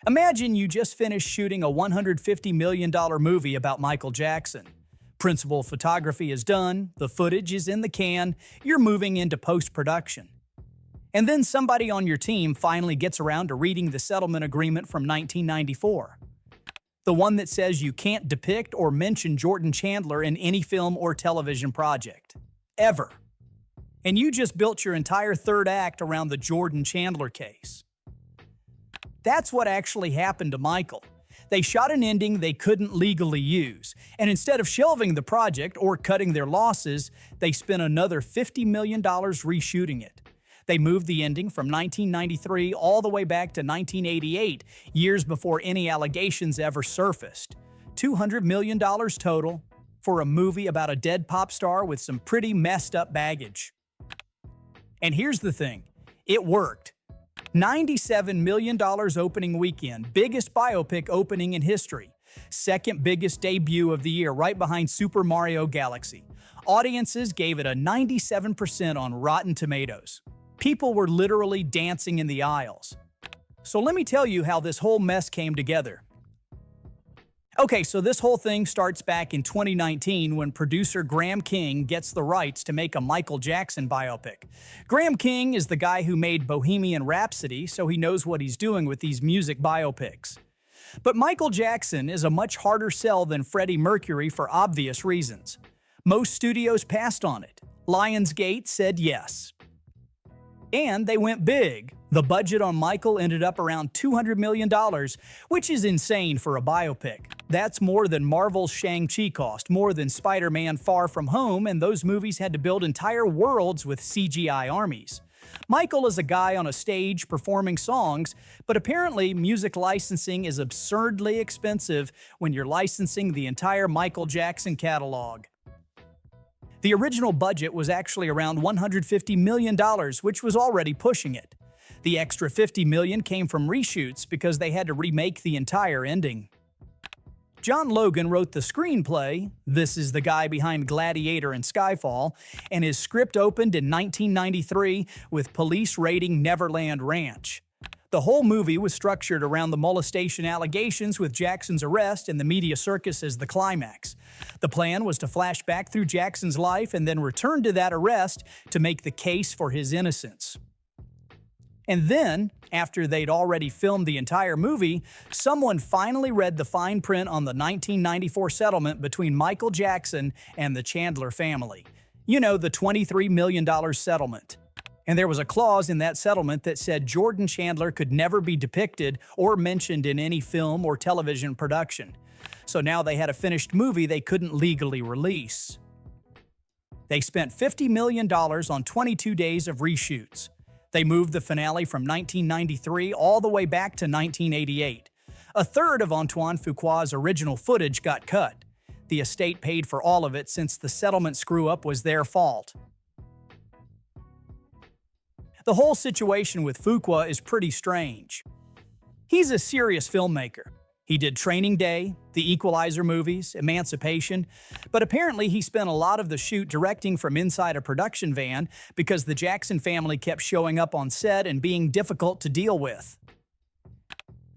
Imagine you just finished shooting a $150 million movie about Michael Jackson. Principal photography is done, the footage is in the can, you're moving into post-production. And then somebody on your team finally gets around to reading the settlement agreement from 1994. The one that says you can't depict or mention Jordan Chandler in any film or television project. Ever. And you just built your entire third act around the Jordan Chandler case. That's what actually happened to Michael. They shot an ending they couldn't legally use, and instead of shelving the project or cutting their losses, they spent another $50 million reshooting it. They moved the ending from 1993 all the way back to 1988, years before any allegations ever surfaced. $200 million total for a movie about a dead pop star with some pretty messed up baggage. And here's the thing, it worked. $97 million opening weekend, biggest biopic opening in history. Second biggest debut of the year, right behind Super Mario Galaxy. Audiences gave it a 97% on Rotten Tomatoes. People were literally dancing in the aisles. So let me tell you how this whole mess came together. Okay, so this whole thing starts back in 2019 when producer Graham King gets the rights to make a Michael Jackson biopic. Graham King is the guy who made Bohemian Rhapsody, so he knows what he's doing with these music biopics. But Michael Jackson is a much harder sell than Freddie Mercury for obvious reasons. Most studios passed on it. Lionsgate said yes. And they went big. The budget on Michael ended up around $200 million, which is insane for a biopic. That's more than Marvel's Shang-Chi cost, more than Spider-Man Far From Home, and those movies had to build entire worlds with CGI armies. Michael is a guy on a stage performing songs, but apparently music licensing is absurdly expensive when you're licensing the entire Michael Jackson catalog. The original budget was actually around $150 million, which was already pushing it. The extra $50 million came from reshoots because they had to remake the entire ending. John Logan wrote the screenplay, this is the guy behind Gladiator and Skyfall, and his script opened in 1993 with police raiding Neverland Ranch. The whole movie was structured around the molestation allegations with Jackson's arrest and the media circus as the climax. The plan was to flash back through Jackson's life and then return to that arrest to make the case for his innocence. And then, after they'd already filmed the entire movie, someone finally read the fine print on the 1994 settlement between Michael Jackson and the Chandler family. You know, the $23 million settlement. And there was a clause in that settlement that said Jordan Chandler could never be depicted or mentioned in any film or television production. So now they had a finished movie they couldn't legally release. They spent $50 million on 22 days of reshoots. They moved the finale from 1993 all the way back to 1988. A third of Antoine Fuqua's original footage got cut. The estate paid for all of it since the settlement screw-up was their fault. The whole situation with Fuqua is pretty strange. He's a serious filmmaker. He did Training Day, the Equalizer movies, Emancipation, but apparently he spent a lot of the shoot directing from inside a production van because the Jackson family kept showing up on set and being difficult to deal with.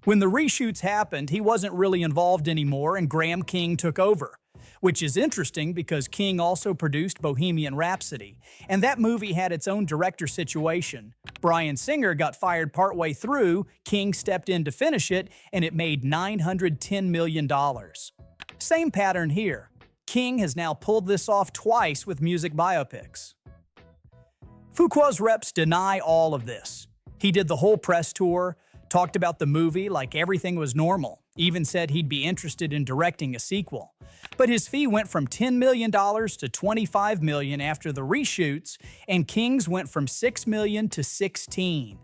When the reshoots happened, he wasn't really involved anymore and Graham King took over. Which is interesting because King also produced Bohemian Rhapsody, and that movie had its own director situation. Bryan Singer got fired partway through, King stepped in to finish it, and it made $910 million. Same pattern here. King has now pulled this off twice with music biopics. Fuqua's reps deny all of this. He did the whole press tour, talked about the movie like everything was normal, even said he'd be interested in directing a sequel. But his fee went from $10 million to $25 million after the reshoots, and King's went from $6 million to $16 million.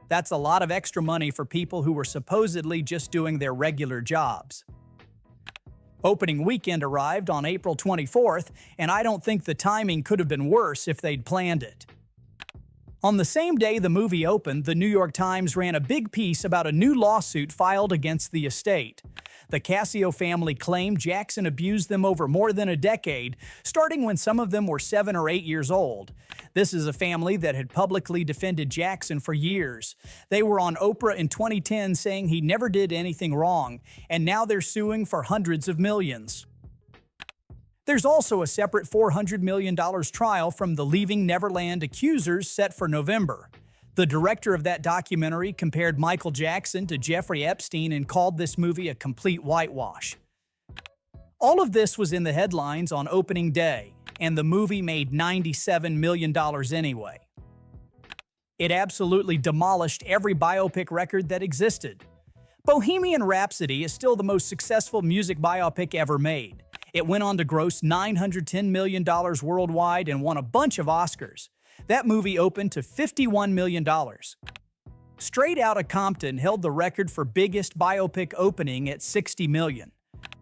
That's a lot of extra money for people who were supposedly just doing their regular jobs. Opening weekend arrived on April 24th, and I don't think the timing could have been worse if they'd planned it. On the same day the movie opened, the New York Times ran a big piece about a new lawsuit filed against the estate. The Casio family claimed Jackson abused them over more than a decade, starting when some of them were 7 or 8 years old. This is a family that had publicly defended Jackson for years. They were on Oprah in 2010 saying he never did anything wrong, and now they're suing for hundreds of millions. There's also a separate $400 million trial from the Leaving Neverland accusers set for November. The director of that documentary compared Michael Jackson to Jeffrey Epstein and called this movie a complete whitewash. All of this was in the headlines on opening day, and the movie made $97 million anyway. It absolutely demolished every biopic record that existed. Bohemian Rhapsody is still the most successful music biopic ever made. It went on to gross $910 million worldwide and won a bunch of Oscars. That movie opened to $51 million. Straight Outta Compton held the record for biggest biopic opening at $60 million.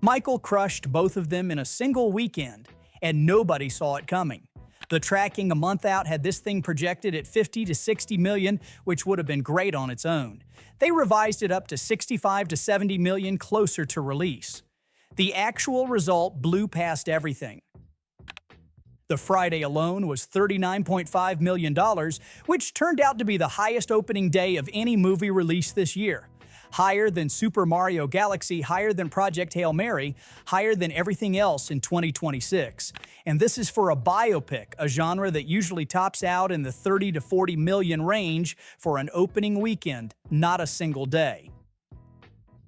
Michael crushed both of them in a single weekend, and nobody saw it coming. The tracking a month out had this thing projected at $50 to $60 million, which would have been great on its own. They revised it up to $65 to $70 million closer to release. The actual result blew past everything. The Friday alone was $39.5 million, which turned out to be the highest opening day of any movie released this year. Higher than Super Mario Galaxy, higher than Project Hail Mary, higher than everything else in 2026. And this is for a biopic, a genre that usually tops out in the 30 to 40 million range for an opening weekend, not a single day.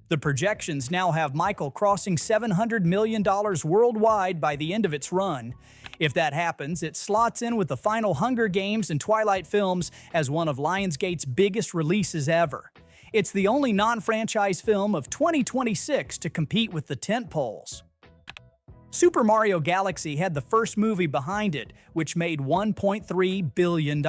The projections now have Michael crossing $700 million worldwide by the end of its run. If that happens, it slots in with the final Hunger Games and Twilight films as one of Lionsgate's biggest releases ever. It's the only non-franchise film of 2026 to compete with the tentpoles. Super Mario Galaxy had the first movie behind it, which made $1.3 billion.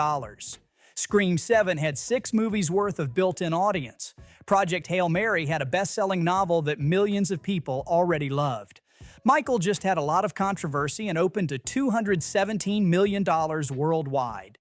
Scream 7 had 6 movies worth of built-in audience. Project Hail Mary had a best-selling novel that millions of people already loved. Michael just had a lot of controversy and opened to $217 million worldwide.